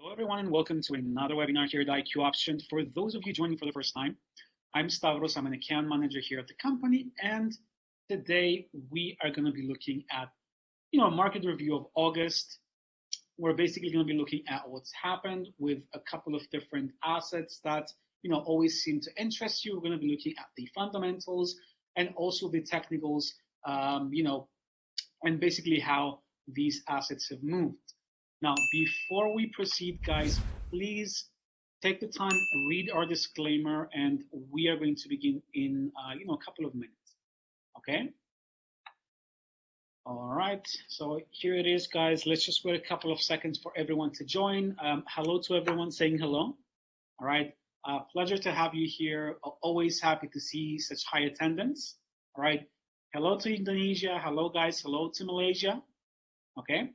Hello, everyone, and welcome to another webinar here at IQ Option. For those of you joining for the first time, I'm Stavros. I'm an account manager here at the company, and today we are going to be looking at, a market review of August. We're basically going to be looking at what's happened with a couple of different assets that, always seem to interest you. We're going to be looking at the fundamentals and also the technicals, and basically how these assets have moved. Now, before we proceed, guys, please take the time, read our disclaimer, and we are going to begin in, a couple of minutes. Okay? All right. So here it is, guys. Let's just wait a couple of seconds for everyone to join. Hello to everyone saying hello. All right. Pleasure to have you here. Always happy to see such high attendance. All right. Hello to Indonesia. Hello, guys. Hello to Malaysia. Okay.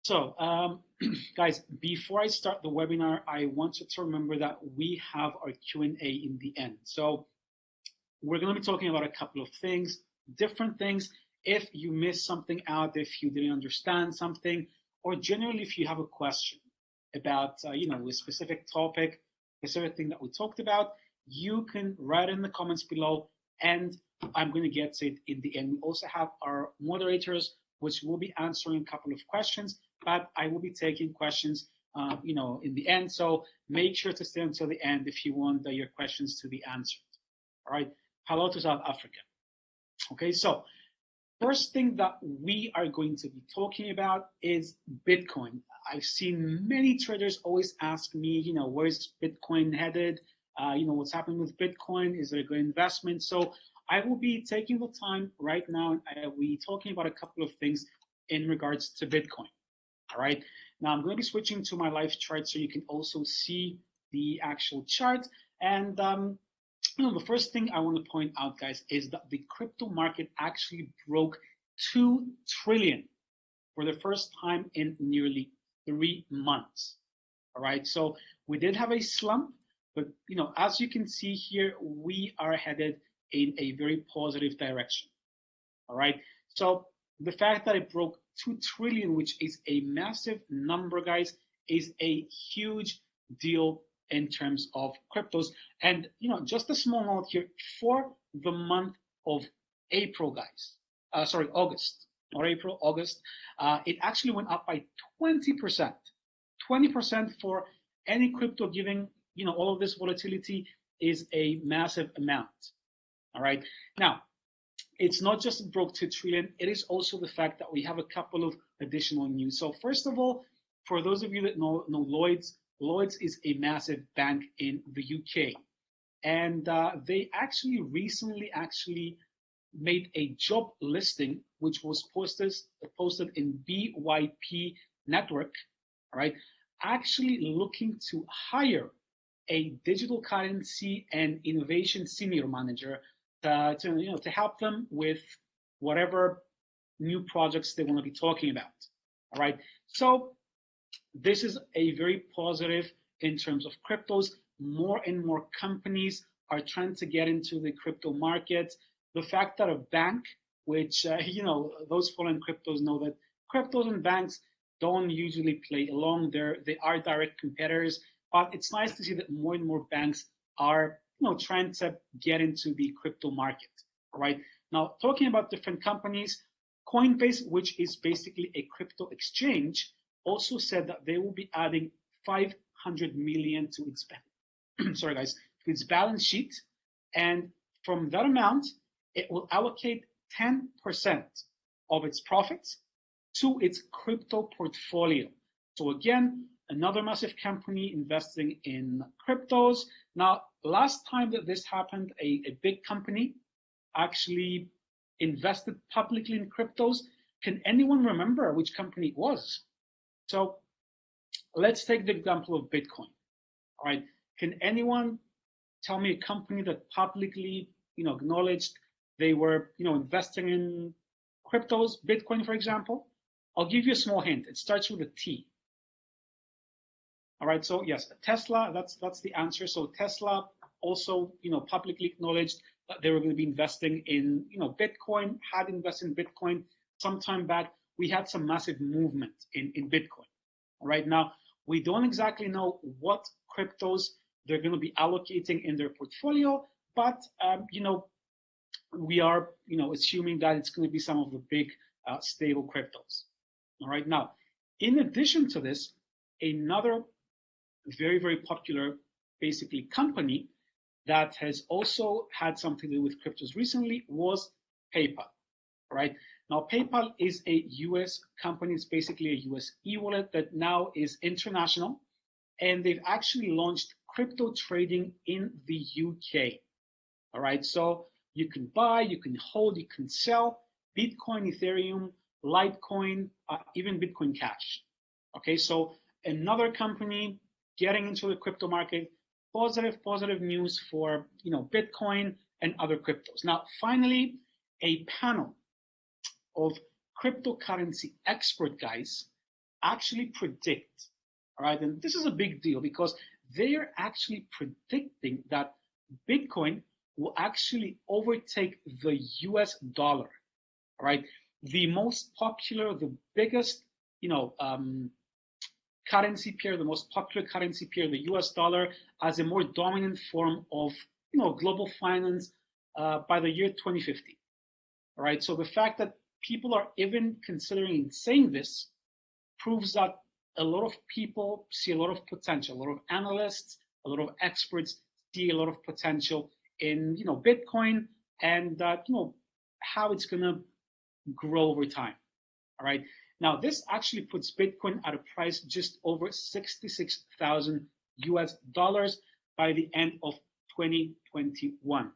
So, guys, before I start the webinar, I want you to remember that we have our Q&A in the end. So we're going to be talking about a couple of things, different things. If you missed something out, if you didn't understand something, or generally if you have a question about, a specific topic, specific thing that we talked about, you can write in the comments below, and I'm going to get to it in the end. We also have our moderators, which will be answering a couple of questions, but I will be taking questions, in the end. So make sure to stay until the end if you want your questions to be answered. All right. Hello to South Africa. Okay. So first thing that we are going to be talking about is Bitcoin. I've seen many traders always ask me, where's Bitcoin headed? What's happening with Bitcoin? Is it a good investment? So I will be taking the time right now, and I will be talking about a couple of things in regards to Bitcoin. All right. Now I'm going to be switching to my live chart so you can also see the actual chart. And the first thing I want to point out, guys, is that the crypto market actually broke 2 trillion for the first time in nearly 3 months. All right. So we did have a slump, but as you can see here, we are headed in a very positive direction. All right. So the fact that it broke 2 trillion, which is a massive number, guys, is a huge deal in terms of cryptos. And just a small note here for the month of April, guys. August, or April, August. It actually went up by 20%. 20% for any crypto, giving all of this volatility is a massive amount. All right. Now, it's not just broke 2 trillion. It is also the fact that we have a couple of additional news. So first of all, for those of you that know Lloyds, Lloyds is a massive bank in the UK. And they actually recently made a job listing, which was posted in BYP network, all right, actually looking to hire a digital currency and innovation senior manager to help them with whatever new projects they want to be talking about. All right. So this is a very positive in terms of cryptos. More and more companies are trying to get into the crypto market. The fact that a bank, which those following cryptos know that cryptos and banks don't usually play along. They are direct competitors. But it's nice to see that more and more banks are trying to get into the crypto market. All right. Now, talking about different companies, Coinbase, which is basically a crypto exchange, also said that they will be adding 500 million to its to its balance sheet, and from that amount, it will allocate 10% of its profits to its crypto portfolio. So again, another massive company investing in cryptos. Now, last time that this happened, a big company actually invested publicly in cryptos. Can anyone remember which company it was? So let's take the example of Bitcoin. All right. Can anyone tell me a company that publicly, acknowledged they were, investing in cryptos, Bitcoin, for example? I'll give you a small hint. It starts with a T. All right, so yes, Tesla, that's the answer. So Tesla also, publicly acknowledged that they were going to be investing in, Bitcoin, had invested in Bitcoin some time back. We had some massive movement in Bitcoin. All right, now We don't exactly know what cryptos they're going to be allocating in their portfolio, but we are assuming that it's going to be some of the big stable cryptos. All right. Now, in addition to this, another very, very popular basically company that has also had something to do with cryptos recently was PayPal. All right. Now, PayPal is a US company. It's basically a US e-wallet that now is international, and they've actually launched crypto trading in the UK. All right. So you can buy, you can hold, you can sell Bitcoin, Ethereum, Litecoin, even Bitcoin Cash. Okay. So another company getting into the crypto market. Positive news for Bitcoin and other cryptos. Now, finally, a panel of cryptocurrency expert guys actually predict, all right, and this is a big deal because they are actually predicting that Bitcoin will actually overtake the US dollar, all right, the most popular, the biggest, currency pair, the most popular currency pair, the US dollar, as a more dominant form of global finance by the year 2050. All right. So the fact that people are even considering saying this proves that a lot of people see a lot of potential. A lot of analysts, a lot of experts see a lot of potential in Bitcoin and how it's gonna grow over time. All right. Now, this actually puts Bitcoin at a price just over 66,000 US dollars by the end of 2021.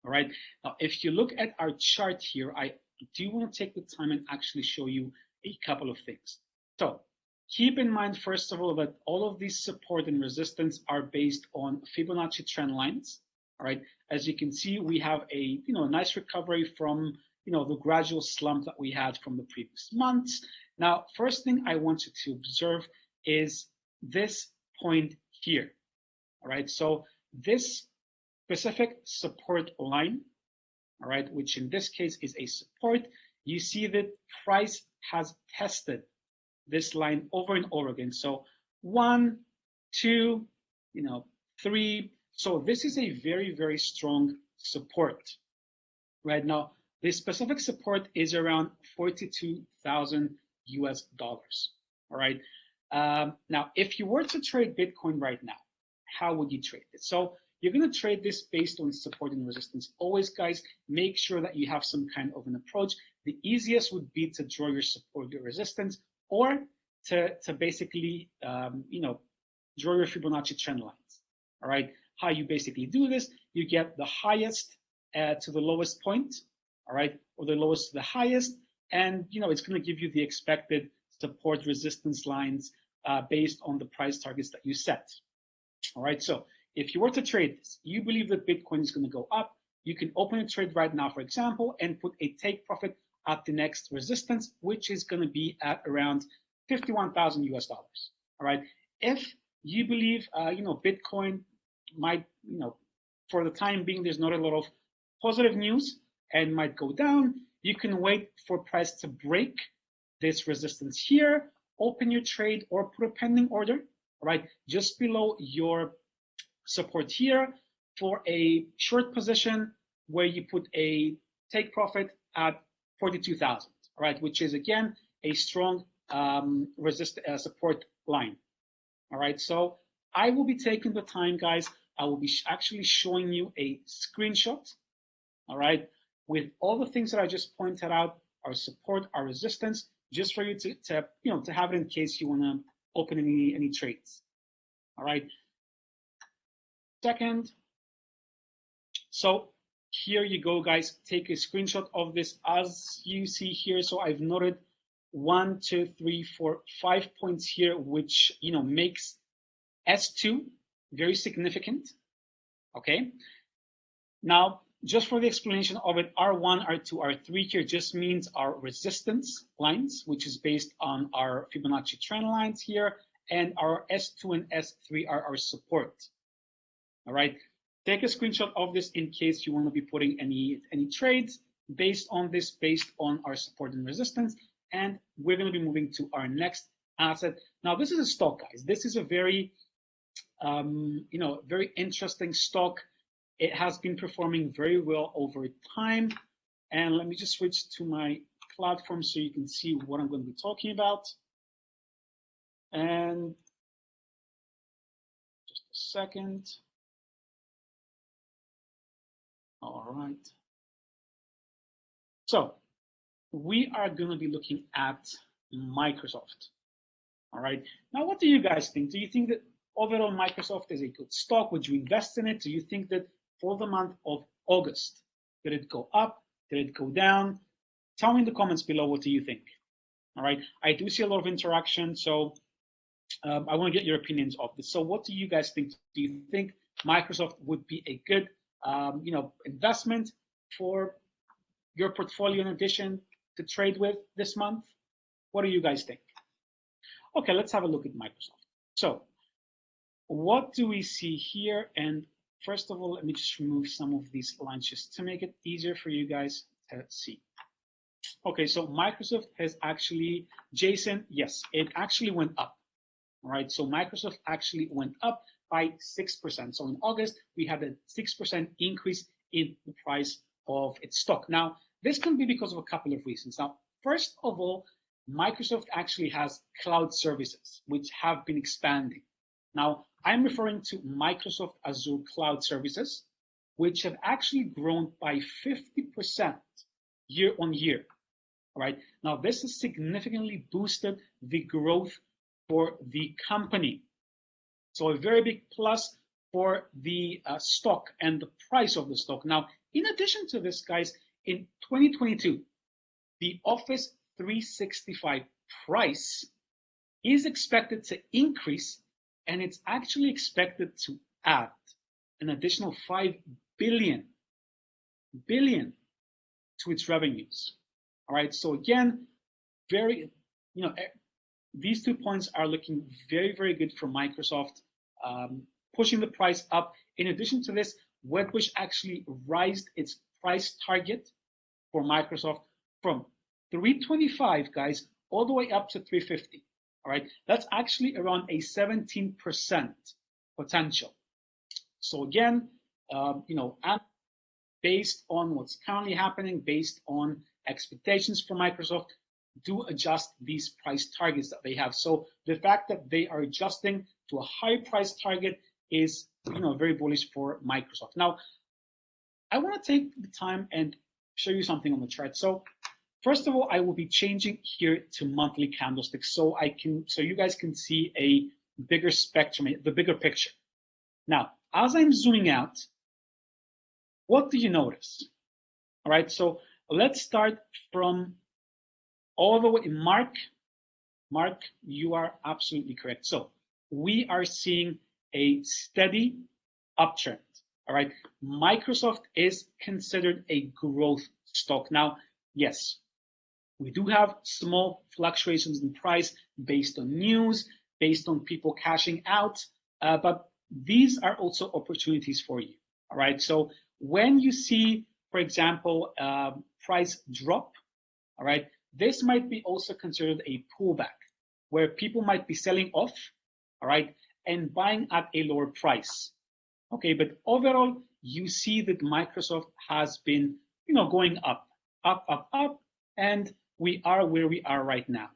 All right. Now, if you look at our chart here, I do want to take the time and actually show you a couple of things. So keep in mind, first of all, that all of these support and resistance are based on Fibonacci trend lines. All right. As you can see, we have a nice recovery from the gradual slump that we had from the previous months. Now, first thing I want you to observe is this point here. All right. So this specific support line, all right, which in this case is a support, you see that price has tested this line over and over again. So 1, 2, 3. So this is a very, very strong support. Right now, this specific support is around 42,000 US dollars. All right. Now, if you were to trade Bitcoin right now, how would you trade it? So you're going to trade this based on support and resistance. Always, guys, make sure that you have some kind of an approach. The easiest would be to draw your support, your resistance, or to basically, draw your Fibonacci trend lines. All right. How you basically do this, you get the highest to the lowest point, all right, or the lowest to the highest, and it's going to give you the expected support resistance lines based on the price targets that you set. All right, so if you were to trade this, you believe that Bitcoin is going to go up, you can open a trade right now, for example, and put a take profit at the next resistance, which is going to be at around 51,000 US dollars. All right, if you believe Bitcoin might for the time being there's not a lot of positive news and might go down, you can wait for price to break this resistance here, open your trade or put a pending order, all right, just below your support here for a short position where you put a take profit at 42,000, all right, which is again a strong support line. All right, so I will be taking the time, guys. I will be actually showing you a screenshot, all right, with all the things that I just pointed out, our support, our resistance, just for you to have it in case you want to open any trades. All right. Second, so here you go, guys. Take a screenshot of this as you see here. So I've noted 1, 2, 3, 4, 5 points here, which makes S2 very significant. Okay. Now, just for the explanation of it, R1, R2, R3 here just means our resistance lines, which is based on our Fibonacci trend lines here, and our S2 and S3 are our support. All right, take a screenshot of this in case you want to be putting any trades based on this, based on our support and resistance. And we're going to be moving to our next asset. Now, this is a stock, guys. This is a very, very interesting stock. It has been performing very well over time. And let me just switch to my platform so you can see what I'm going to be talking about. And just a second. All right. So we are going to be looking at Microsoft. All right. Now, what do you guys think? Do you think that overall Microsoft is a good stock? Would you invest in it? Do you think that for the month of August, did it go up? Did it go down? Tell me in the comments below, what do you think? All right. I do see a lot of interaction, so I want to get your opinions of this. So what do you guys think? Do you think Microsoft would be a good investment for your portfolio in addition to trade with this month? What do you guys think? Okay, let's have a look at Microsoft. So what do we see here? And first of all, let me just remove some of these lines just to make it easier for you guys to see. Okay, so Microsoft has actually, Jason, yes, it actually went up. All right, so Microsoft actually went up by 6%. So in August, we had a 6% increase in the price of its stock. Now, this can be because of a couple of reasons. Now, first of all, Microsoft actually has cloud services, which have been expanding. Now, I'm referring to Microsoft Azure cloud services, which have actually grown by 50% year on year. All right. Now, this has significantly boosted the growth for the company. So a very big plus for the stock and the price of the stock. Now, in addition to this, guys, in 2022, the Office 365 price is expected to increase, and it's actually expected to add an additional 5 billion to its revenues. All right, so again, very, these 2 points are looking very, very good for Microsoft, pushing the price up. In addition to this, Wedbush actually raised its price target for Microsoft from 325, guys, all the way up to 350. All right, that's actually around a 17% potential. So again, based on what's currently happening, based on expectations for Microsoft, do adjust these price targets that they have. So the fact that they are adjusting to a high price target is, very bullish for Microsoft. Now, I want to take the time and show you something on the chart. So first of all, I will be changing here to monthly candlesticks so you guys can see a bigger spectrum, the bigger picture. Now, as I'm zooming out, what do you notice? All right, so let's start from all the way. Mark, you are absolutely correct. So we are seeing a steady uptrend. All right, Microsoft is considered a growth stock. Now, yes, we do have small fluctuations in price based on news, based on people cashing out, but these are also opportunities for you. All right, so when you see, for example, price drop, all right, this might be also considered a pullback where people might be selling off, all right, and buying at a lower price. Okay, but overall, you see that Microsoft has been, going up, and we are where we are right now.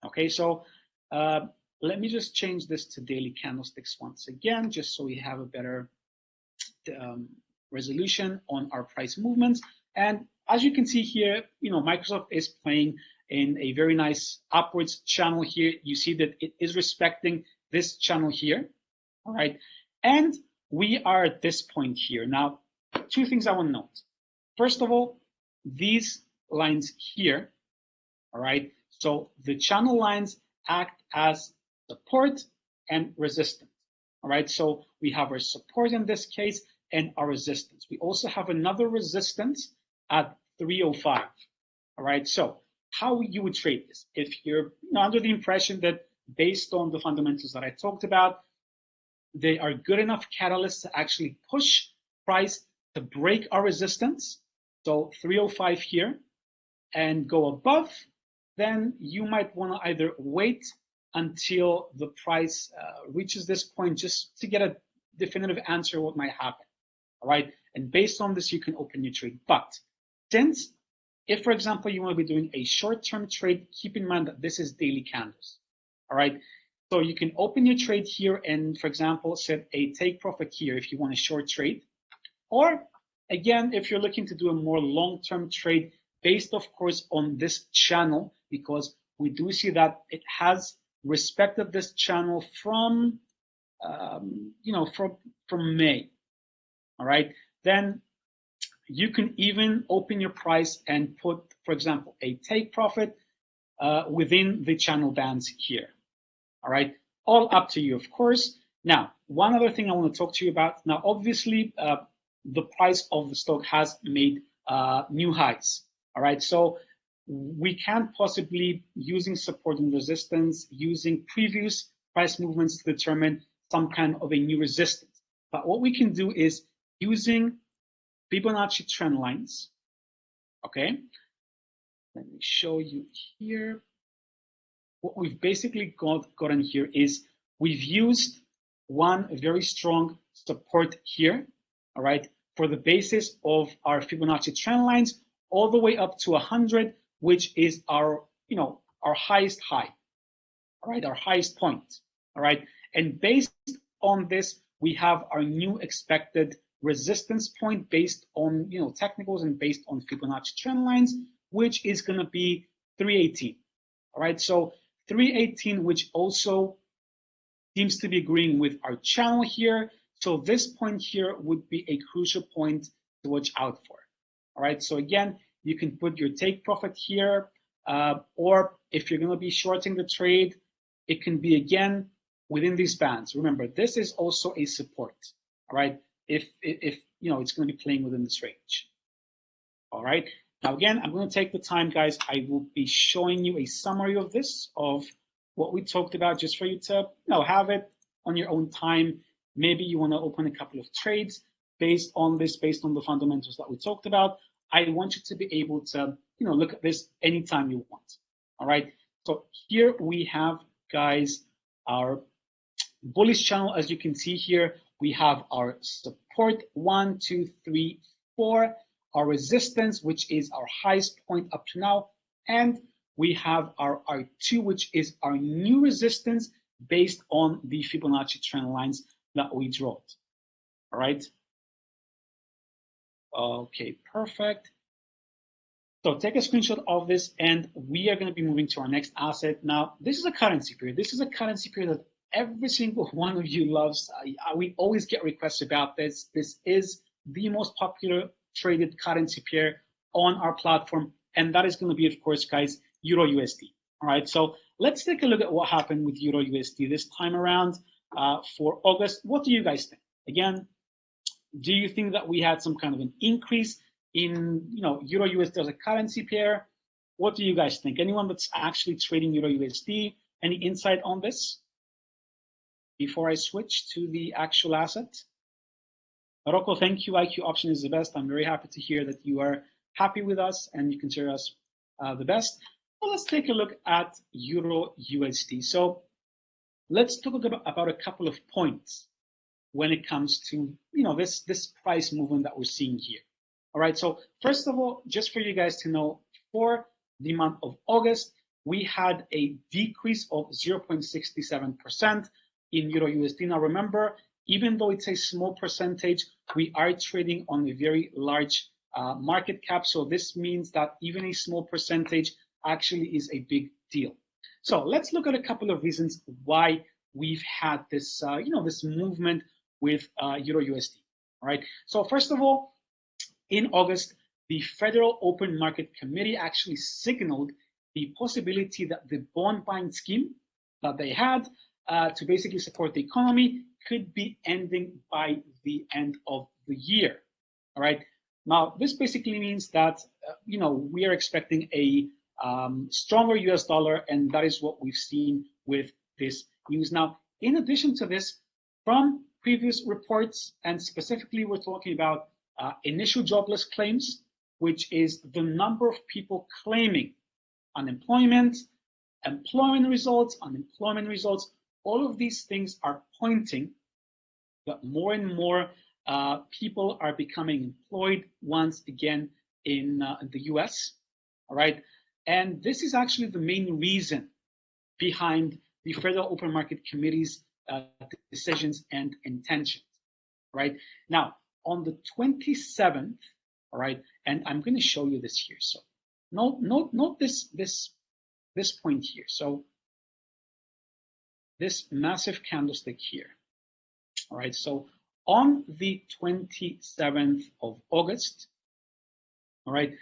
Okay, so let me just change this to daily candlesticks once again, just so we have a better resolution on our price movements. And as you can see here, Microsoft is playing in a very nice upwards channel here. You see that it is respecting this channel here, all right? And we are at this point here. Now, 2 things I want to note. First of all, these lines here, all right? So the channel lines act as support and resistance, all right? So we have our support in this case and our resistance. We also have another resistance at 305, all right? So how you would trade this, if you're under the impression that based on the fundamentals that I talked about, they are good enough catalysts to actually push price to break our resistance, so 305 here, and go above, then you might want to either wait until the price reaches this point, just to get a definitive answer what might happen. All right, and based on this, you can open your trade. But since, if for example you want to be doing a short-term trade, keep in mind that this is daily candles. All right, so you can open your trade here and, for example, set a take profit here if you want a short trade. Or again, if you're looking to do a more long-term trade based, of course, on this channel, because we do see that it has respected this channel from, from May. All right, then you can even open your price and put, for example, a take profit within the channel bands here. All right, all up to you, of course. Now, one other thing I want to talk to you about. Now, obviously, the price of the stock has made new highs. All right, so we can't possibly, using support and resistance, using previous price movements to determine some kind of a new resistance. But what we can do is using Fibonacci trend lines. Okay, let me show you here. What we've basically gotten here is we've used one very strong support here, all right, for the basis of our Fibonacci trend lines, all the way up to 100, which is our, our highest high, all right, our highest point, all right. And based on this, we have our new expected resistance point based on, technicals and based on Fibonacci trend lines, which is going to be 318, all right. So 318, which also seems to be agreeing with our channel here. So this point here would be a crucial point to watch out for. All right, so again, you can put your take profit here, or if you're going to be shorting the trade, it can be again within these bands. Remember, this is also a support. All right, if it's going to be playing within this range. All right. Now, again, I'm going to take the time, guys. I will be showing you a summary of this, of what we talked about, just for you to have it on your own time. Maybe you want to open a couple of trades based on this, based on the fundamentals that we talked about. I want you to be able to look at this anytime you want. All right. So here we have, guys, our bullish channel. As you can see here, we have our support 1, 2, 3, 4. Our resistance, which is our highest point up to now, and we have our R2, which is our new resistance based on the Fibonacci trend lines that we drew. All right. Okay, perfect. So take a screenshot of this, and we are going to be moving to our next asset. Now, this is a currency pair. This is a currency pair that every single one of you loves. We always get requests about this. This is the most popular traded currency pair on our platform, and that is going to be, of course, guys, Euro USD. All right, so let's take a look at what happened with Euro USD this time around for August. What do you guys think? Again, do you think that we had some kind of an increase in Euro USD as a currency pair? What do you guys think? Anyone that's actually trading Euro USD? Any insight on this before I switch to the actual asset? Rocco, thank you. IQ option is the best. I'm very happy to hear that you are happy with us and you consider us the best. Well, let's take a look at Euro USD. So let's talk about a couple of points when it comes to this price movement that we're seeing here. All right. So first of all, just for you guys to know, for the month of August, we had a decrease of 0.67% in Euro USD. Now remember, even though it's a small percentage, we are trading on a very large market cap. So this means that even a small percentage actually is a big deal. So let's look at a couple of reasons why we've had this, this movement with Euro USD. All right. So first of all, in August, the Federal Open Market Committee actually signaled the possibility that the bond buying scheme that they had to basically support the economy could be ending by the end of the year. All right. Now, this basically means that, we are expecting a stronger US dollar, and that is what we've seen with this news. Now, in addition to this, from previous reports, and specifically we're talking about initial jobless claims, which is the number of people claiming unemployment employment results, unemployment results, all of these things are pointing that more and more people are becoming employed once again in the US, all right? And this is actually the main reason behind the Federal Open Market Committee's decisions and intentions, right? Now, on the 27th, all right, and I'm going to show you this here. So note this point here. So this massive candlestick here, all right? So on the 27th of August, all right,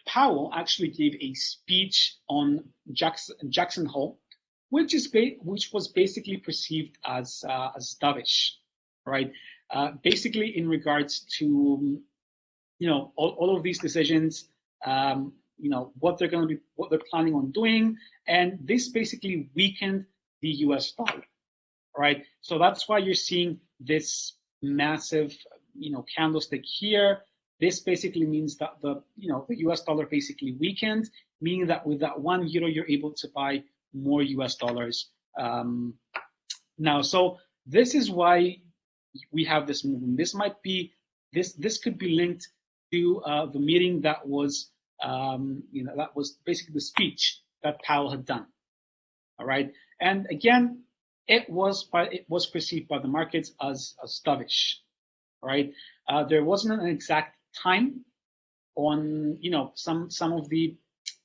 Powell actually gave a speech on Jackson Hole, which was basically perceived as dovish, right? Basically, in regards to all of these decisions, what they're planning on doing, and this basically weakened the U.S. dollar, right? So that's why you're seeing this massive candlestick here. This basically means that the U.S. dollar basically weakened, meaning that with that €1 you're able to buy more U.S. dollars now. So this is why we have this movement. This could be linked to the meeting that was that was basically the speech that Powell had done. All right, and again, it was perceived by the markets as dovish. All right, there wasn't an exact time on some of the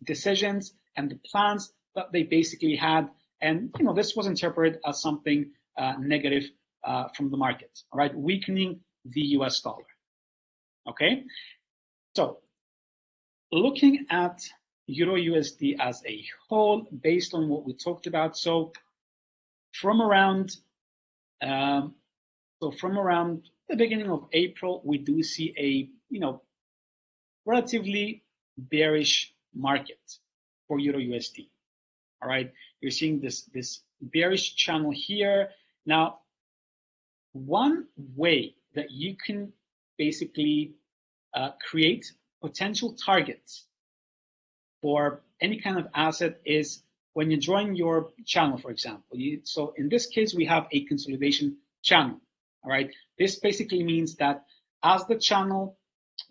decisions and the plans that they basically had, and this was interpreted as something negative from the market. All right, weakening the U.S. dollar. Okay, so looking at Euro USD as a whole, based on what we talked about, so from around the beginning of April, we do see a relatively bearish market for Euro USD. All right, you're seeing this bearish channel here. Now, one way that you can basically create potential targets for any kind of asset is when you're drawing your channel, for example. So in this case, we have a consolidation channel. All right, this basically means that as the channel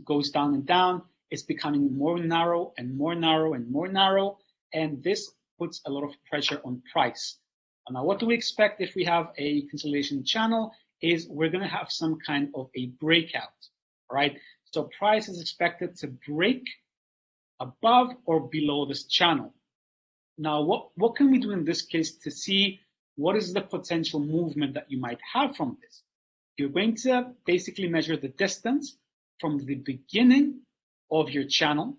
goes down and down, it's becoming more narrow and more narrow and more narrow, and this puts a lot of pressure on price. Now, what do we expect if we have a consolidation channel? Is we're going to have some kind of a breakout, right? So price is expected to break above or below this channel. Now, what can we do in this case to see what is the potential movement that you might have from this? You're going to basically measure the distance from the beginning of your channel,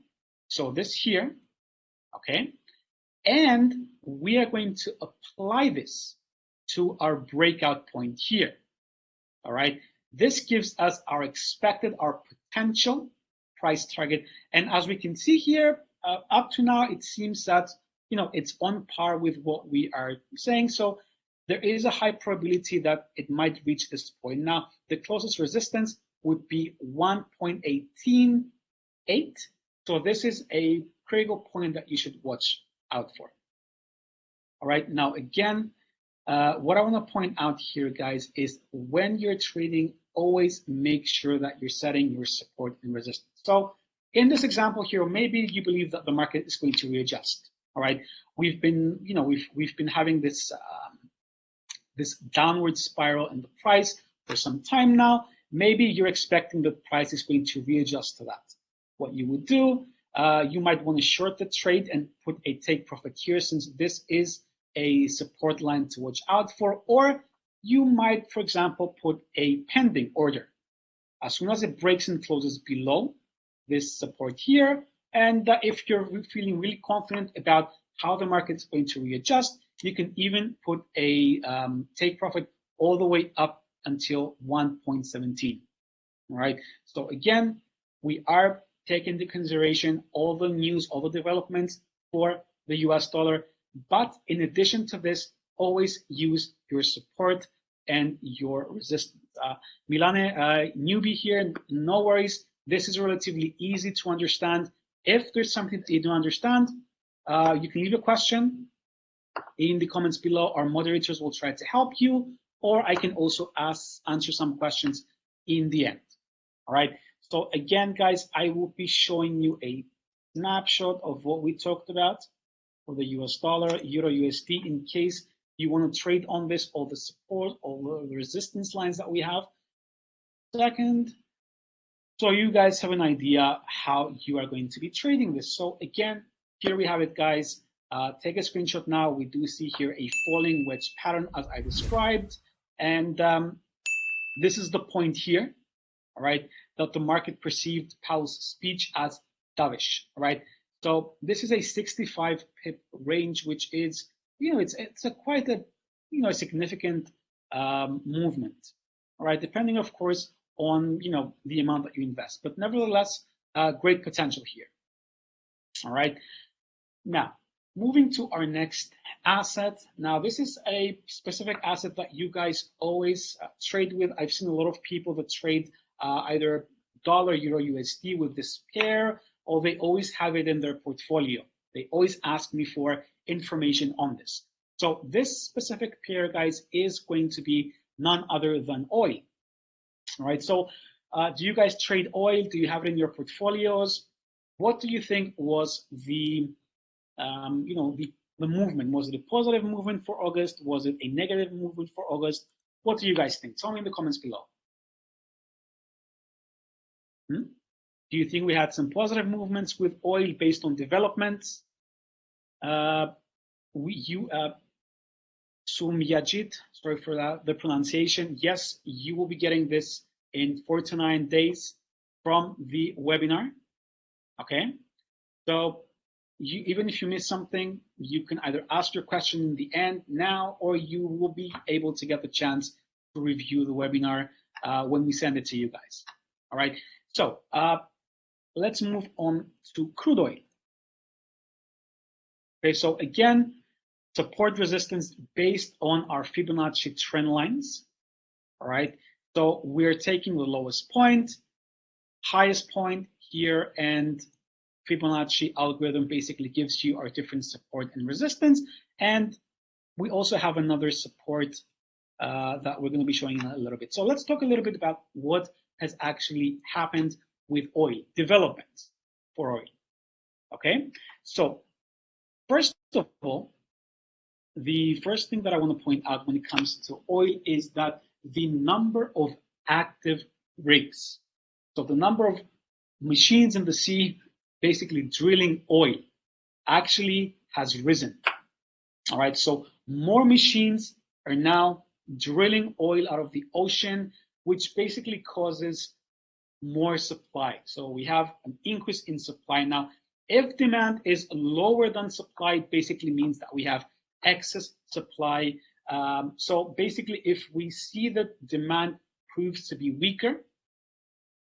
so this here, okay? And we are going to apply this to our breakout point here, all right? This gives us our potential price target. And as we can see here, up to now, it seems that, it's on par with what we are saying. So there is a high probability that it might reach this point. Now, the closest resistance would be 1.188. So this is a critical point that you should watch out for. All right, now again, what I want to point out here, guys, is when you're trading, always make sure that you're setting your support and resistance. So in this example here, maybe you believe that the market is going to readjust. All right, we've been having this this downward spiral in the price for some time now. Maybe you're expecting the price is going to readjust to that. What you would do, you might want to short the trade and put a take profit here, since this is a support line to watch out for, or you might, for example, put a pending order. As soon as it breaks and closes below this support here, and if you're feeling really confident about how the market is going to readjust, you can even put a take profit all the way up until 1.17. All right, so again, we are taking into consideration all the news, all the developments for the US dollar. But in addition to this, always use your support and your resistance. Milane, newbie here, no worries. This is relatively easy to understand. If there's something that you don't understand, you can leave a question in the comments below. Our moderators will try to help you, or I can also answer some questions in the end. All right. So again, guys, I will be showing you a snapshot of what we talked about for the US dollar, Euro USD, in case you want to trade on this, all the support, all the resistance lines that we have. Second, so you guys have an idea how you are going to be trading this. So again, here we have it, guys. Take a screenshot now. We do see here a falling wedge pattern as I described. And this is the point here, all right, that the market perceived Powell's speech as dovish, all right? So this is a 65 pip range, which is, it's a quite a, a significant movement, all right? Depending, of course, on, the amount that you invest, but nevertheless, great potential here, all right? Now, moving to our next asset. Now, this is a specific asset that you guys always trade with. I've seen a lot of people that trade either dollar, Euro, USD with this pair, or they always have it in their portfolio. They always ask me for information on this. So this specific pair, guys, is going to be none other than oil. All right. So do you guys trade oil? Do you have it in your portfolios? What do you think was the the movement? Was it a positive movement for August? Was it a negative movement for August? What do you guys think? Tell me in the comments below. Do you think we had some positive movements with oil based on developments? Sumyajit, sorry for the pronunciation. Yes, you will be getting this in 4 to 9 days from the webinar. Okay, so even if you miss something, you can either ask your question in the end now, or you will be able to get the chance to review the webinar when we send it to you guys. All right, so let's move on to crude oil. Okay, so again, support resistance based on our Fibonacci trend lines. All right, so we're taking the lowest point, highest point here, and Fibonacci algorithm basically gives you our different support and resistance. And we also have another support that we're going to be showing in a little bit. So let's talk a little bit about what has actually happened with oil, developments for oil. Okay, so first of all, the first thing that I want to point out when it comes to oil is that the number of active rigs, so the number of machines in the sea basically drilling oil, actually has risen. All right, so more machines are now drilling oil out of the ocean, which basically causes more supply. So we have an increase in supply. Now, if demand is lower than supply, basically means that we have excess supply. So basically, if we see that demand proves to be weaker,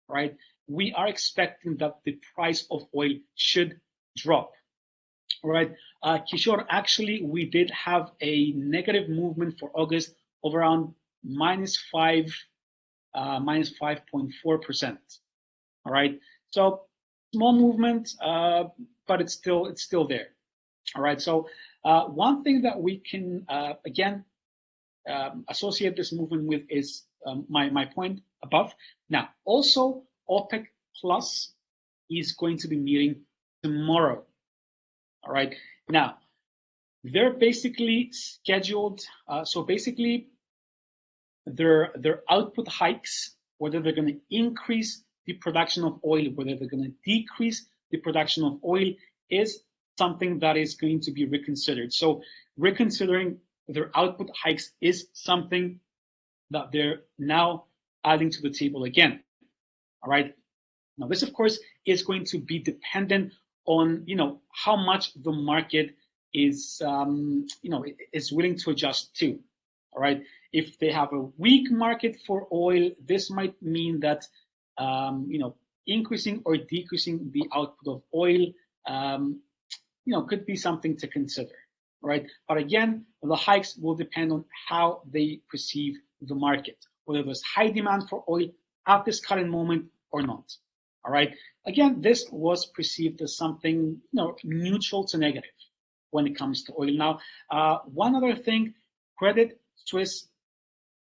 right, we are expecting that the price of oil should drop. All right, Kishore, actually, we did have a negative movement for August of around -5.4%. All right, so small movement, but it's still there. All right, so one thing that we can again associate this movement with is my point above. Now, also OPEC Plus is going to be meeting tomorrow. All right, now they're basically scheduled. So basically, their output hikes, whether they're going to increase the production of oil, whether they're going to decrease the production of oil, is something that is going to be reconsidered. So reconsidering their output hikes is something that they're now adding to the table again. All right. Now, this, of course, is going to be dependent on, how much the market is, is willing to adjust to. All right. If they have a weak market for oil, this might mean that, increasing or decreasing the output of oil, could be something to consider. All right. But again, the hikes will depend on how they perceive the market, whether there's high demand for oil at this current moment or not. All right. Again, this was perceived as something, neutral to negative. when it comes to oil. Now, one other thing, Credit Suisse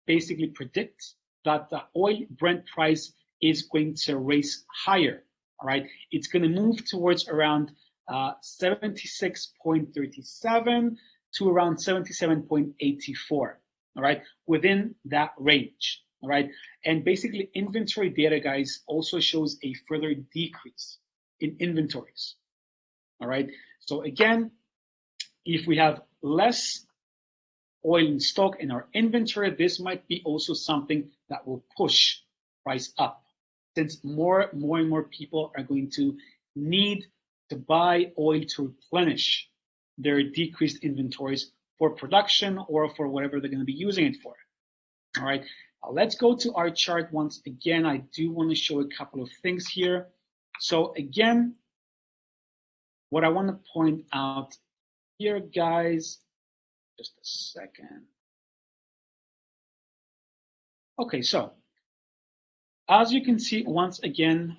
basically predicts that the oil Brent price is going to race higher. All right, it's going to move towards around 76.37 to around 77.84. All right, within that range. All right, and basically inventory data, guys, also shows a further decrease in inventories. All right, so again, if we have less oil in stock in our inventory, this might be also something that will push price up, since more and more people are going to need to buy oil to replenish their decreased inventories for production or for whatever they're going to be using it for. All right, let's go to our chart once again. I do want to show a couple of things here. So again, what I want to point out here, guys, just a second. Okay, so as you can see, once again,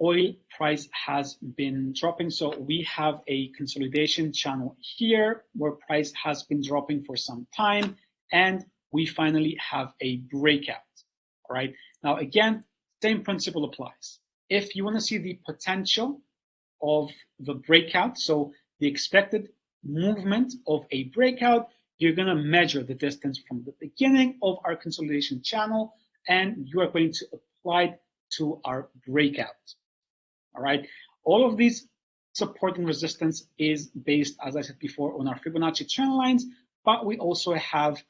oil price has been dropping. So we have a consolidation channel here where price has been dropping for some time, and we finally have a breakout. All right, now again, same principle applies. If you want to see the potential of the breakout, so the expected movement of a breakout, you're going to measure the distance from the beginning of our consolidation channel, and you are going to apply it to our breakout. All right, all of these support and resistance is based, as I said before, on our Fibonacci trend lines, but we also have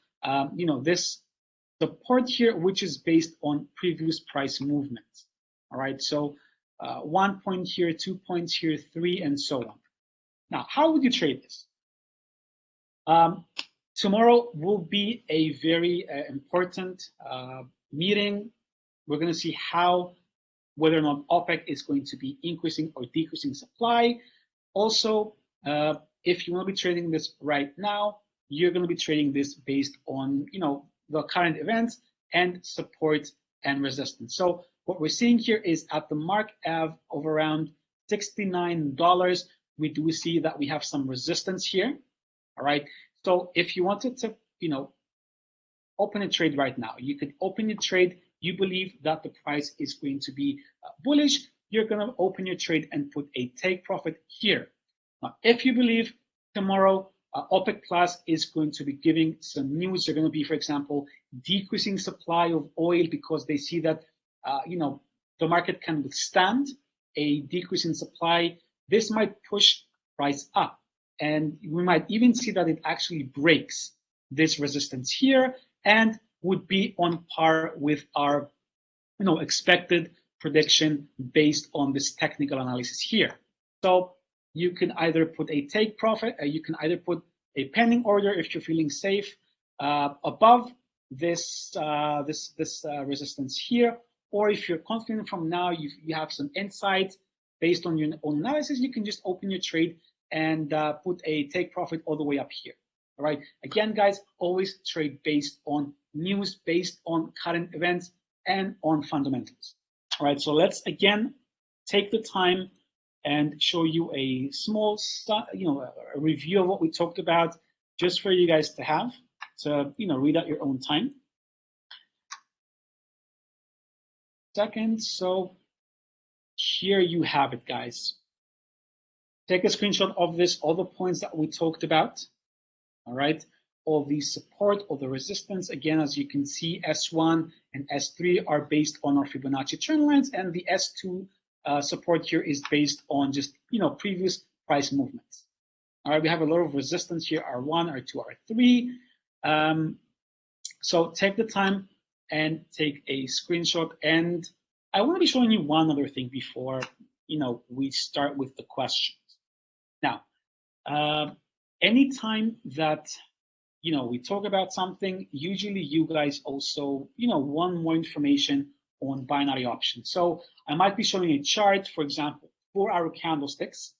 this support here, which is based on previous price movements. All right, so 1 point here, 2 points here, 3, and so on. Now, how would you trade this? Tomorrow will be a very important meeting. We're going to see whether or not OPEC is going to be increasing or decreasing supply. Also, if you want to be trading this right now, you're going to be trading this based on the current events and support and resistance. So what we're seeing here is at the mark of around $69, we do see that we have some resistance here. All right. So if you wanted to, open a trade right now, you could open your trade. You believe that the price is going to be bullish. You're going to open your trade and put a take profit here. Now, if you believe tomorrow OPEC Plus is going to be giving some news, they're going to be, for example, decreasing supply of oil because they see that, the market can withstand a decrease in supply. This might push price up. And we might even see that it actually breaks this resistance here and would be on par with our expected prediction based on this technical analysis here. So you can either put a take profit, or you can either put a pending order if you're feeling safe above this resistance here, or if you're confident from now, you have some insights based on your own analysis, you can just open your trade and put a take profit all the way up here. All right. Again, guys, always trade based on news, based on current events, and on fundamentals. All right. So let's again take the time and show you a small, a review of what we talked about, just for you guys to have to, read at your own time. Second, so here you have it, guys. Take a screenshot of this, all the points that we talked about. All right, all the support, all the resistance. Again, as you can see, S1 and S3 are based on our Fibonacci trend lines, and the S2 support here is based on just previous price movements. All right, we have a lot of resistance here, R1, R2, R3. So take the time and take a screenshot. And I want to be showing you one other thing before we start with the questions. Now, anytime that we talk about something, usually you guys also want more information on binary options. So I might be showing a chart, for example, 4-hour candlesticks,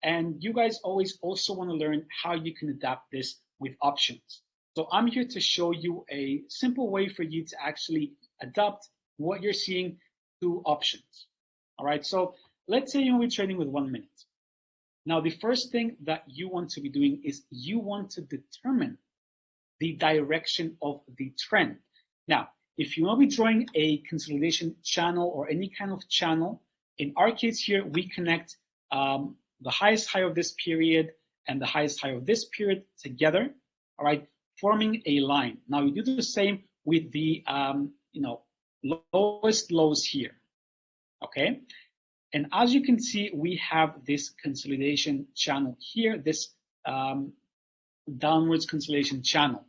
and you guys always also want to learn how you can adapt this with options. So I'm here to show you a simple way for you to actually adapt what you're seeing to options. All right, so let's say you're trading with 1 minute. Now, the first thing that you want to be doing is you want to determine the direction of the trend. Now, if you want to be drawing a consolidation channel or any kind of channel, in our case here, we connect the highest high of this period and the highest high of this period together, all right, forming a line. Now, you do the same with the lowest lows here, okay? And as you can see, we have this consolidation channel here, this downwards consolidation channel.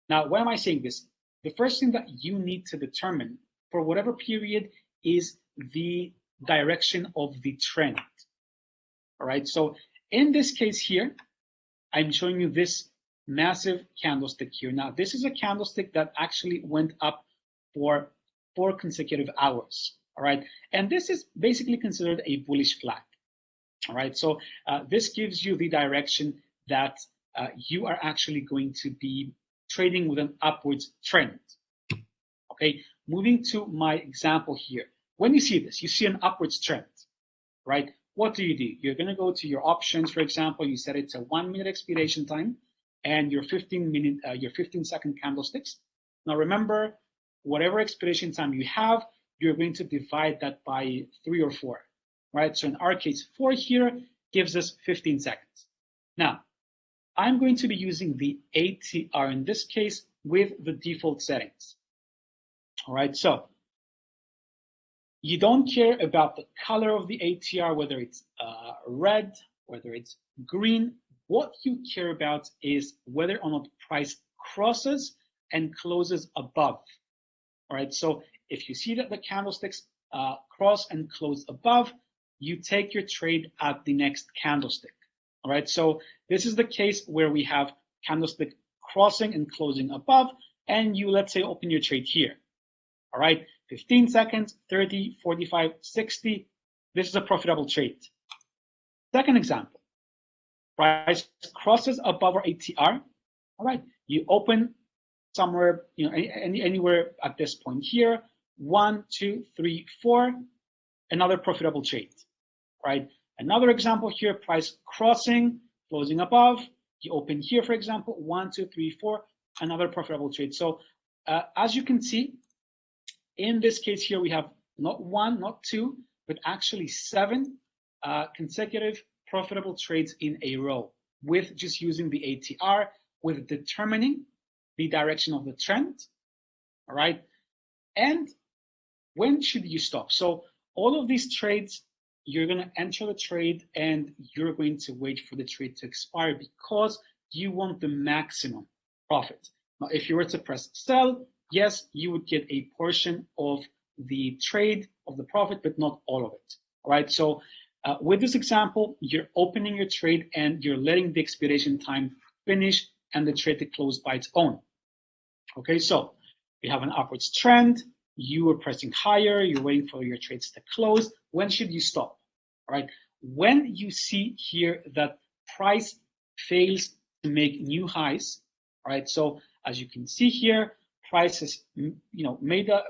Now, why am I saying this? The first thing that you need to determine for whatever period is the direction of the trend. All right, so in this case here, I'm showing you this massive candlestick here. Now, this is a candlestick that actually went up for 4 consecutive hours. All right, and this is basically considered a bullish flag. All right, so this gives you the direction that you are actually going to be trading with an upwards trend. Okay, moving to my example here. When you see this, you see an upwards trend, right? What do? You're going to go to your options, for example. You set it to 1 minute expiration time and your 15-second candlesticks. Now remember, whatever expiration time you have, you're going to divide that by 3 or 4, right? So in our case, 4 here gives us 15 seconds. Now, I'm going to be using the ATR in this case with the default settings. All right, so you don't care about the color of the ATR, whether it's red, whether it's green. What you care about is whether or not price crosses and closes above. All right, so if you see that the candlesticks cross and close above, you take your trade at the next candlestick. All right, so this is the case where we have candlestick crossing and closing above, and you, let's say, open your trade here. All right, 15 seconds, 30, 45, 60. This is a profitable trade. Second example, price crosses above our ATR. All right, you open somewhere, anywhere at this point here. 1, 2, 3, 4. Another profitable trade. Right. Another example here, price crossing, closing above. You open here, for example, 1, 2, 3, 4. Another profitable trade. So as you can see, in this case here, we have not 1, not 2, but actually 7 consecutive profitable trades in a row with just using the ATR, with determining the direction of the trend. All right. And when should you stop? So all of these trades, you're going to enter the trade and you're going to wait for the trade to expire because you want the maximum profit. Now, if you were to press sell, yes, you would get a portion of the trade, of the profit, but not all of it. All right. So with this example, you're opening your trade and you're letting the expiration time finish and the trade to close by its own. Okay. So we have an upwards trend. You are pressing higher. You're waiting for your trades to close. When should you stop? All right. When you see here that price fails to make new highs. All right. So as you can see here, price has made a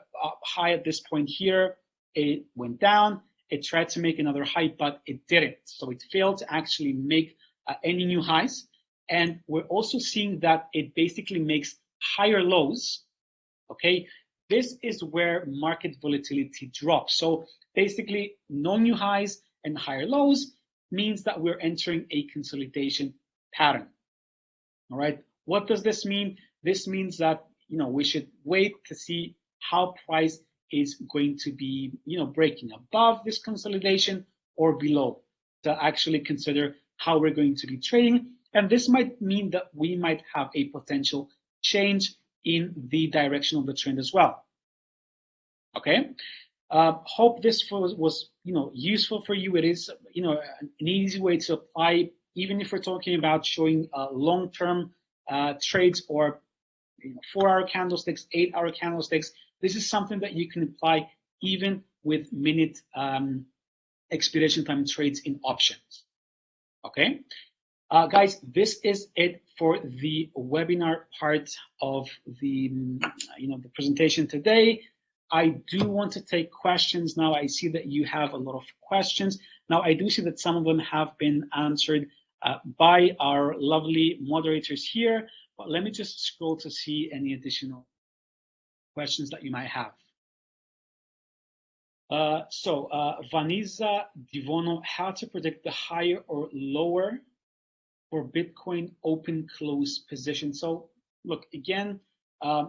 high at this point here. It went down. It tried to make another high, but it didn't. So it failed to actually make any new highs. And we're also seeing that it basically makes higher lows. Okay. This is where market volatility drops. So basically, no new highs and higher lows means that we're entering a consolidation pattern. All right. What does this mean? This means that we should wait to see how price is going to be breaking above this consolidation or below to actually consider how we're going to be trading. And this might mean that we might have a potential change in the direction of the trend as well. Okay. Hope this was useful for you. It is an easy way to apply, even if we're talking about showing long-term trades or 4-hour candlesticks, 8-hour candlesticks. This is something that you can apply even with minute expiration time trades in options. Okay, guys, this is it for the webinar part of the the presentation today. I do want to take questions now. I see that you have a lot of questions. Now, I do see that some of them have been answered by our lovely moderators here, but let me just scroll to see any additional questions that you might have. Vanessa Divono, how to predict the higher or lower for Bitcoin open close position. So look, again,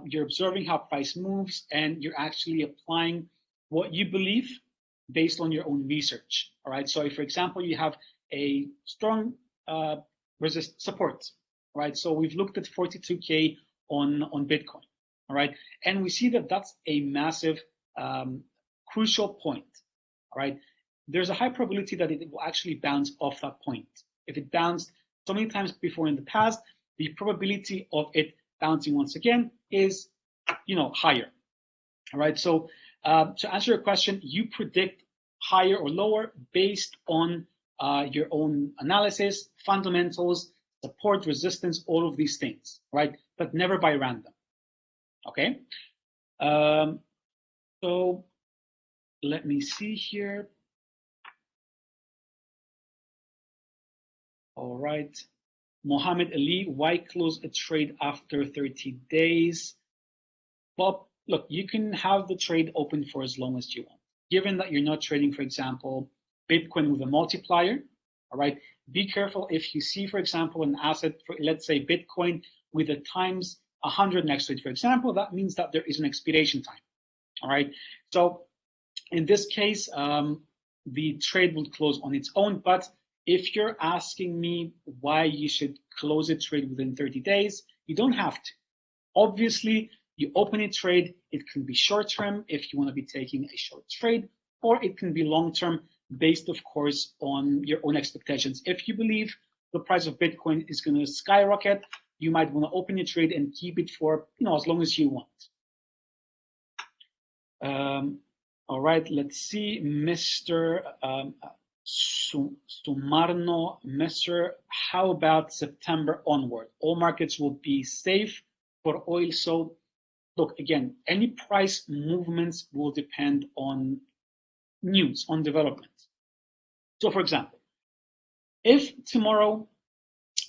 you're observing how price moves and you're actually applying what you believe based on your own research. All right. So if, for example, you have a strong support, right? So we've looked at 42K on Bitcoin. All right. And we see that that's a massive crucial point. All right. There's a high probability that it will actually bounce off that point. If it bounced so many times before in the past, the probability of it bouncing once again is, higher. All right. So to answer your question, you predict higher or lower based on your own analysis, fundamentals, support, resistance, all of these things, right? But never by random. Okay. So let me see here. All right. Mohammed Ali, why close a trade after 30 days? Well, look, you can have the trade open for as long as you want. Given that you're not trading, for example, Bitcoin with a multiplier, all right, be careful if you see, for example, an asset, for, let's say, Bitcoin with a times 100 next to it, for example, that means that there is an expiration time, all right? So in this case, the trade will close on its own, but if you're asking me why you should close a trade within 30 days, you don't have to. Obviously, you open a trade, it can be short-term if you want to be taking a short trade, or it can be long-term based, of course, on your own expectations. If you believe the price of Bitcoin is going to skyrocket, you might want to open your trade and keep it for, as long as you want. All right, let's see, Mr. Sumarno, Mr. How about September onward? All markets will be safe for oil. So look, again, any price movements will depend on news, on developments. So for example, if tomorrow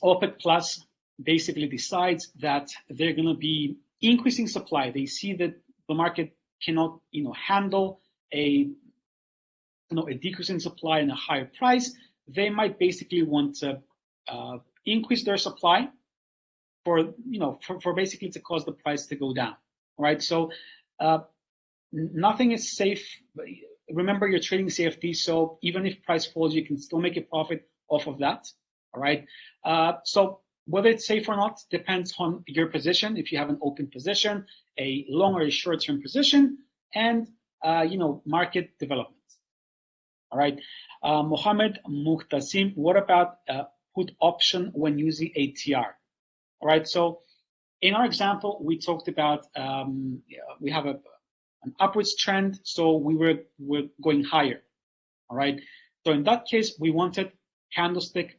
OPEC Plus basically decides that they're going to be increasing supply, they see that the market cannot, handle a decrease in supply and a higher price, they might basically want to increase their supply for basically to cause the price to go down. All right. So nothing is safe. Remember, you're trading CFD, so even if price falls, you can still make a profit off of that. All right. So whether it's safe or not depends on your position. If you have an open position, a long or a short-term position, and market developments. All right, Mohammed Muhtasim, what about put option when using ATR? All right, so in our example, we talked about we have an upwards trend, so we're going higher. All right, so in that case, we wanted candlesticks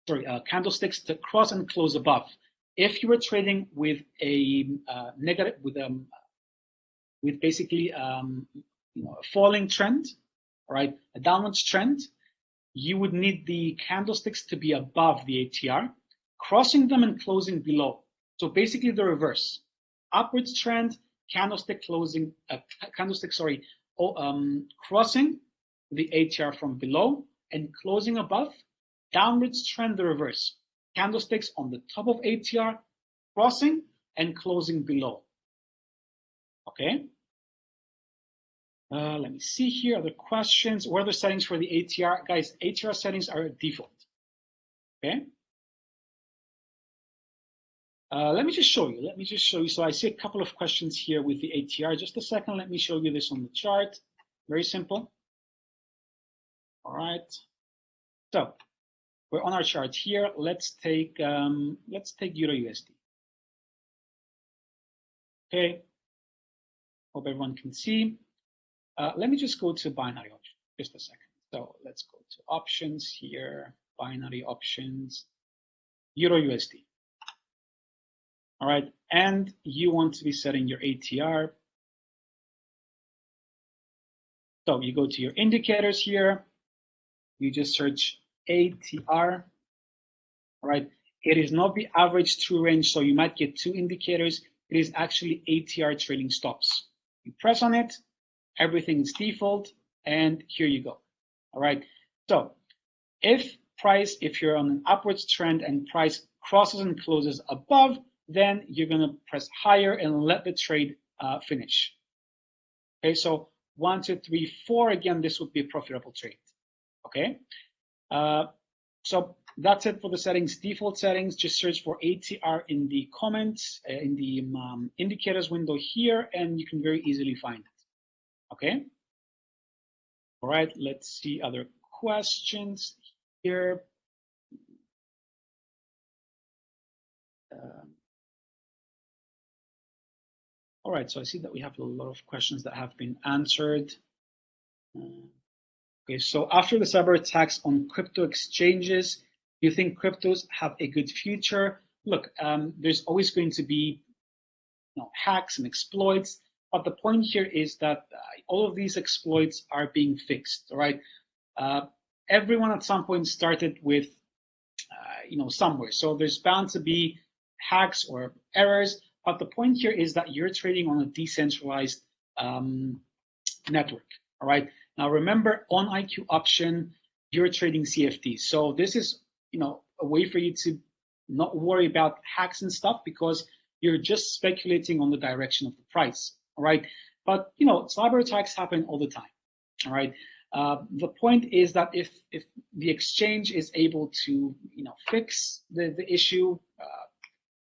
to cross and close above. If you were trading with a negative, with basically a falling trend, right, a downwards trend, you would need the candlesticks to be above the ATR, crossing them and closing below. So basically the reverse. Upwards trend, crossing the ATR from below and closing above. Downwards trend, the reverse. Candlesticks on the top of ATR, crossing and closing below. Okay. Let me see here, other questions. What are the settings for the ATR? Guys, ATR settings are default. Okay. Let me just show you. So I see a couple of questions here with the ATR. Just a second. Let me show you this on the chart. Very simple. All right. So we're on our chart here. Let's take Euro USD. Okay. Hope everyone can see. Let me just go to binary options. Just a second. So let's go to options here. Binary options. Euro USD. All right, and you want to be setting your ATR. So you go to your indicators here, you just search ATR, all right? It is not the average true range, so you might get two indicators. It is actually ATR trading stops. You press on it, everything is default, and here you go, all right? So if you're on an upwards trend and price crosses and closes above, then you're gonna press higher and let the trade finish. Okay, so 1, 2, 3, 4, again, this would be a profitable trade, okay? So that's it for the settings, default settings. Just search for ATR in the comments, in the indicators window here, and you can very easily find it, okay? All right, let's see other questions here. All right, so I see that we have a lot of questions that have been answered. Okay, so after the cyber attacks on crypto exchanges, do you think cryptos have a good future? Look, there's always going to be hacks and exploits, but the point here is that all of these exploits are being fixed, all right? Everyone at some point started with, somewhere. So there's bound to be hacks or errors, but the point here is that you're trading on a decentralized network, all right? Now remember, on IQ option, you're trading CFDs. So this is, a way for you to not worry about hacks and stuff because you're just speculating on the direction of the price, all right? But, cyber attacks happen all the time, all right? The point is that if the exchange is able to, fix the issue,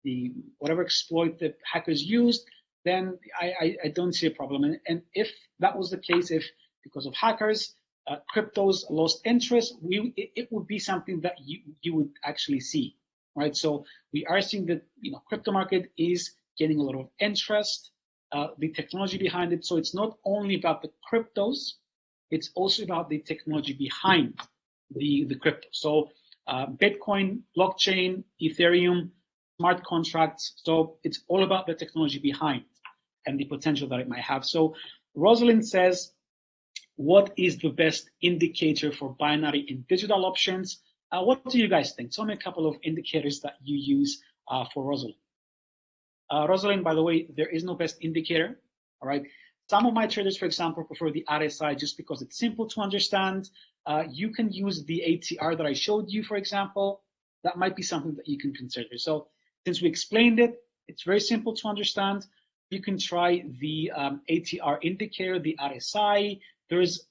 the whatever exploit the hackers used, then I don't see a problem. And if that was the case, if because of hackers, cryptos lost interest, it would be something that you would actually see, right? So we are seeing that crypto market is getting a lot of interest, the technology behind it. So it's not only about the cryptos, it's also about the technology behind the crypto. So Bitcoin, blockchain, Ethereum, smart contracts. So it's all about the technology behind and the potential that it might have. So Rosalind says, what is the best indicator for binary and digital options? What do you guys think? Tell me a couple of indicators that you use for Rosalind. Rosalind, by the way, there is no best indicator, all right? Some of my traders, for example, prefer the RSI just because it's simple to understand. You can use the ATR that I showed you, for example. That might be something that you can consider. So since we explained it, it's very simple to understand. You can try the ATR indicator, the RSI. There's,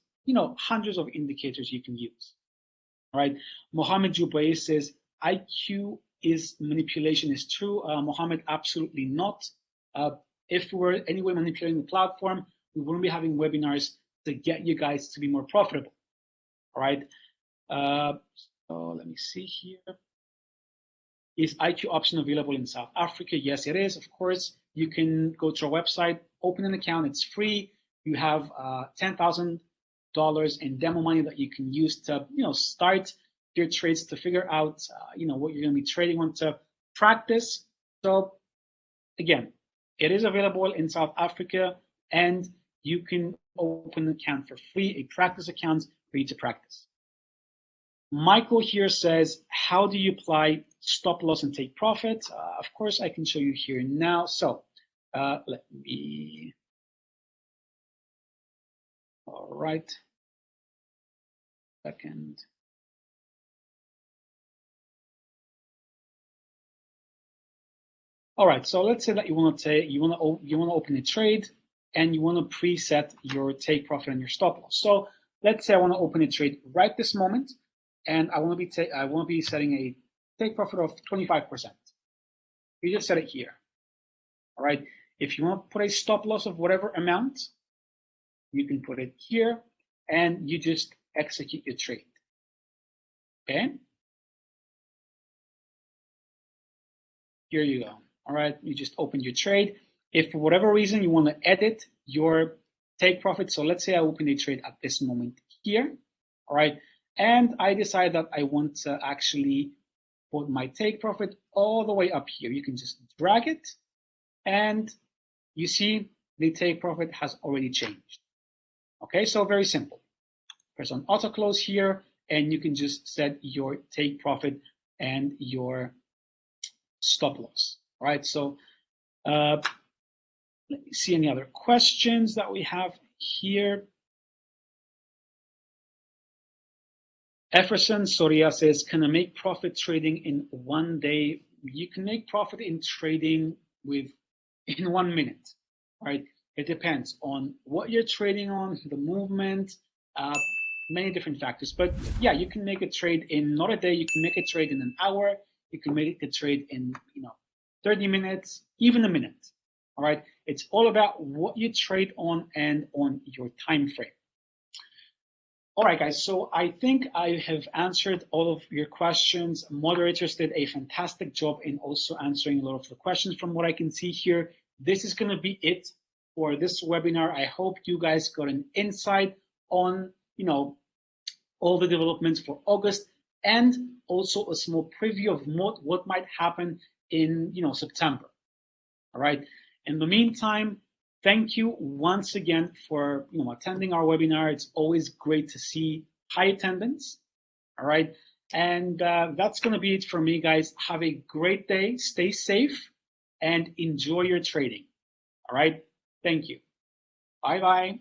hundreds of indicators you can use. All right. Mohammed Jubai says IQ is manipulation is true. Mohammed, absolutely not. If we were anyway manipulating the platform, we wouldn't be having webinars to get you guys to be more profitable. All right. So let me see here. Is IQ option available in South Africa? Yes, it is. Of course, you can go to our website, open an account. It's free. You have $10,000 in demo money that you can use to, start your trades, to figure out, what you're going to be trading on, to practice. So again, it is available in South Africa, and you can open an account for free, a practice account for you to practice. Michael here says, how do you apply stop loss and take profit? Of course, I can show you here now. So let me, all right, second. All right, so let's say that you want to open a trade and you want to preset your take profit and your stop loss. So let's say I want to open a trade right this moment, and I want to be setting a take profit of 25%. You just set it here. All right. If you want to put a stop loss of whatever amount, you can put it here, and you just execute your trade. Okay. Here you go. All right. You just open your trade. If for whatever reason you want to edit your take profit, so let's say I open a trade at this moment here. All right. And I decide that I want to actually put my take profit all the way up here. You can just drag it, and you see the take profit has already changed. Okay, so very simple. Press on auto close here, and you can just set your take profit and your stop loss. All right, so let me see any other questions that we have here. Efferson Soria says, can I make profit trading in 1 day? You can make profit in trading in 1 minute, right? It depends on what you're trading on, the movement, many different factors. But yeah, you can make a trade in not a day. You can make a trade in an hour. You can make a trade in 30 minutes, even a minute. All right. It's all about what you trade on and on your time frame. All right, guys, so I think I have answered all of your questions. Moderators did a fantastic job in also answering a lot of the questions from what I can see here. This is going to be it for this webinar. I hope you guys got an insight on, all the developments for August and also a small preview of what might happen in, September. All right. In the meantime, thank you once again for attending our webinar. It's always great to see high attendance. All right. And that's going to be it for me, guys. Have a great day. Stay safe and enjoy your trading. All right. Thank you. Bye-bye.